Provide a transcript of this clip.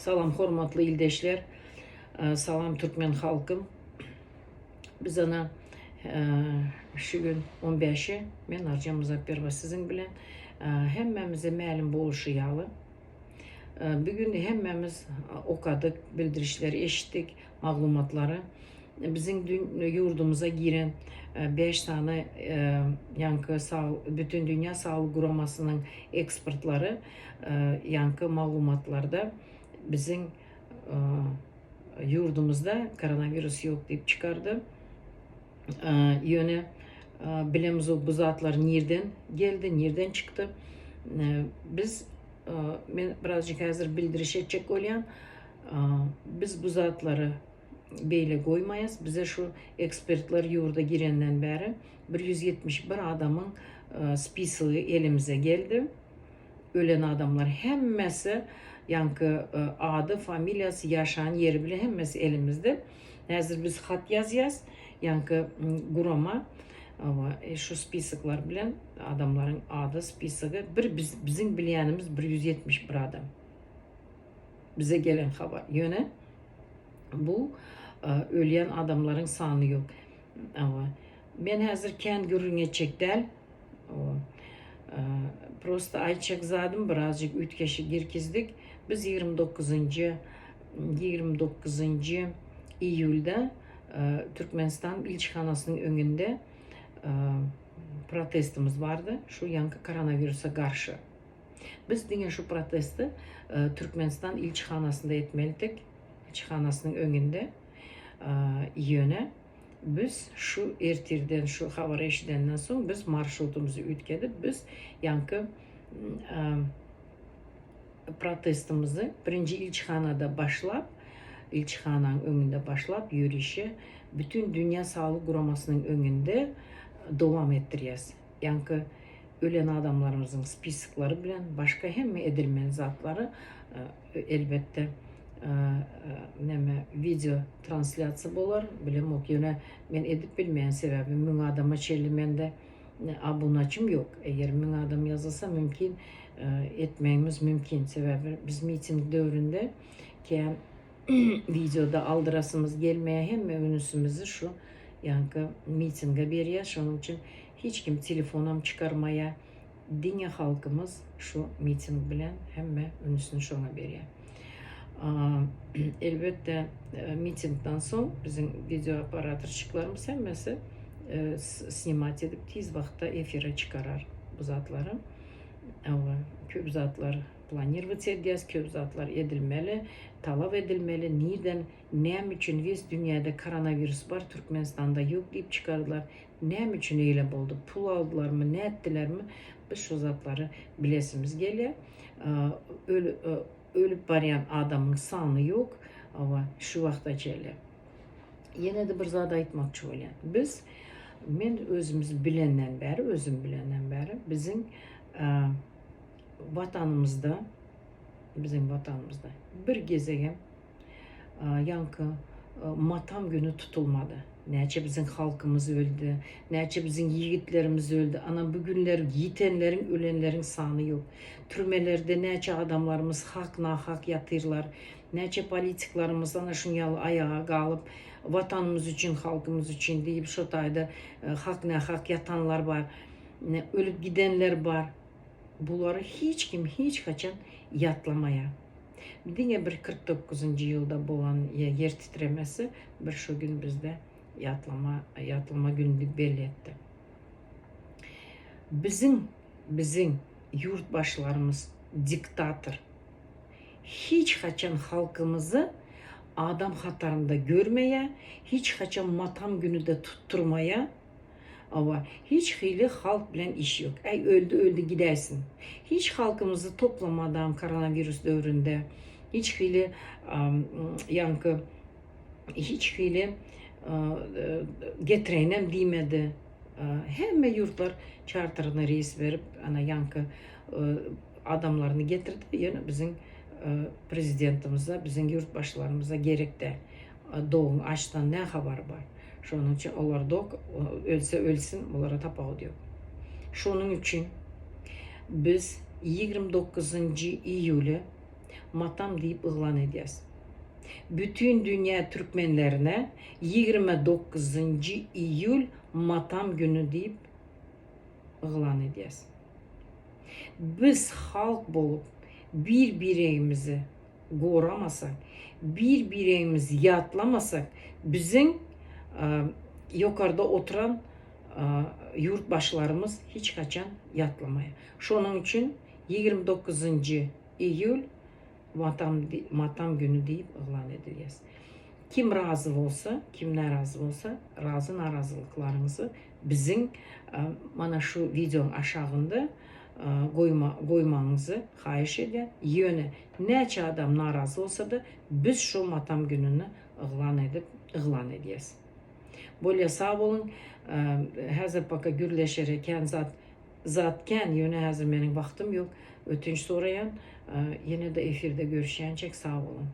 Salam hormatlı ildeşler, salam Türkmen halkım. Biz ana şu gün 15'i, men Arca Muzafferova sizin bilen hemmemize ma'lum boluşuyalı. Bugün hemmemiz okadık, bildirişleri eşittik, maglumatları. Bizim yurdumuza giren 5 tane yankı bütün dünya sağlık kurumasının ekspertleri yankı maglumatlarda bizim yurdumuzda koronavirüs yok deyip çıkardı. Yöne bilemiz o bu zatlar nereden geldi, nereden çıktı. Biz men birazcık hazır bildiriş edecek olayan biz bu zatları beyle koymayız. Bize şu ekspertler yurda girenden beri 171 adamın spisiği elimize geldi. Ölen adamlar hemmesi yankı adı, familyası, yaşayan yeri bile hemmesi elimizde. Hazır biz hat yazıyız yankı kurama ama şu spisikler bilen adamların adı spisiği bizim bilenimiz 171 adam. Bize gelen haber yöne bu ölen adamların sanı yok. Ama ben hazır kendi görünecek değil. Prosta ayçak zadım birazcık ütkeşi girkizdik. Biz 29. iyulda Türkmenistan ilçhanasının önünde protestimiz vardı. Şu yankı koronavirüse karşı. Biz yine şu protesti Türkmenistan ilçhanasında etmeliydik. İlçhanasının önünde yöne. Biz şu ertirden, şu haber eşidenden sonra biz marşrutumuzu ütkedip biz yankı protestimizi birinci ilçhanada başlap, ilçhananın önünde başlap yürüyüşü bütün Dünya Sağlık Kurumasının önünde devam ettireceğiz. Yankı ölen adamlarımızın spisikleri bilen başka hem edilmeyen zatları elbette video translasiya bolar. Bilem ok yöne men edip bilmeyen sebebim mün adama çelimende abunacım yok. Eğer mün adam yazılsa mümkün etmeyimiz mümkün. Sebebi biz miting dövründe ki videoda aldırasımız gelmeye hem önüsümüzü şu yankı mitinge beriyor. Onun için hiç kim telefonum çıkarmaya dünya halkımız şu miting bilen hem önüsünü şuna beriyor. Elbette mitingden sonra bizim video aparatırçıklarımız hemmesi snimat edip tiz vakta efire çıkarar bu zatları. Ama köp zatlar planirovat edeceğiz, köp zatlar edilmeli, talep edilmeli. Nereden, ne için biz dünyada koronavirüs var, Türkmenistan'da yok deyip çıkardılar. Ne için öyle oldu, pul aldılar mı, ne ettiler mi? Biz şu zatları bilesimiz geliyor. Ölüp barayan adamın sanı yok ama şu vakta geliyor. Yine de bir zat aytmakçı olan. Biz, men özümüz bilenden beri, bizim vatanımızda bir gezegen yankı matam günü tutulmadı. Nece bizim halkımız öldü, nece bizim yiğitlerimiz öldü. Ana bugünler yiğitenlerin, ölenlerin sanı yok. Türmelerde nece adamlarımız hak yatırlar. Nece politiklarımız ana şunyalı ayağa kalıp vatanımız için, halkımız için deyip şu tayda hak yatanlar var. Ölüp gidenler var. Bunları hiç kim hiç kaçan yatlamaya. Yine bir 49. yılda olan yer titremesi bir şu gün bizde yatlama günlük belli etti. Bizim yurtbaşlarımız diktatör. Hiç kaçan halkımızı adam hatarında görmeye, hiç kaçan matam günü de tutturmaya, ama hiç hili halk bilen iş yok. Ay öldü gidersin. Hiç halkımızı toplamadan koronavirüs dövründe, hiç hili yankı, hiç hili getireynem demedi. Hem yurtlar charterına reis verip ana yankı adamlarını getirdi. Yani bizim prezidentimize, bizim yurtbaşlarımıza gerek de doğum açtan ne haber var. Şunun için onlar da ölse ölsün, onlara tapağı diyor. Şunun için biz 29. iyulü matam deyip ilan edeceğiz. Bütün dünya Türkmenlerine 29. iyul matam günü deyip ilan edeceğiz. Biz halk bolup birbirimizi koramasak, birbirimizi yatlamasak, bizim yukarıda oturan yurtbaşlarımız hiç kaçan yatlamaya. Şunun için 29. iyul matam günü deyip ilan edeceğiz. Kim razı olsa, kim narazı olsa, razı narazılıklarınızı bizim mana şu videonun aşağında koymanızı xahiş eder. Yönü neçə adam narazı olsa da biz şu matam gününü ilan edeceğiz. Böyle sağ olun. Hazır baka gürleşerken zatken yönü hazır benim vaktim yok. Ötünç sorayan yine de efirde görüşeceğim. Sağ olun.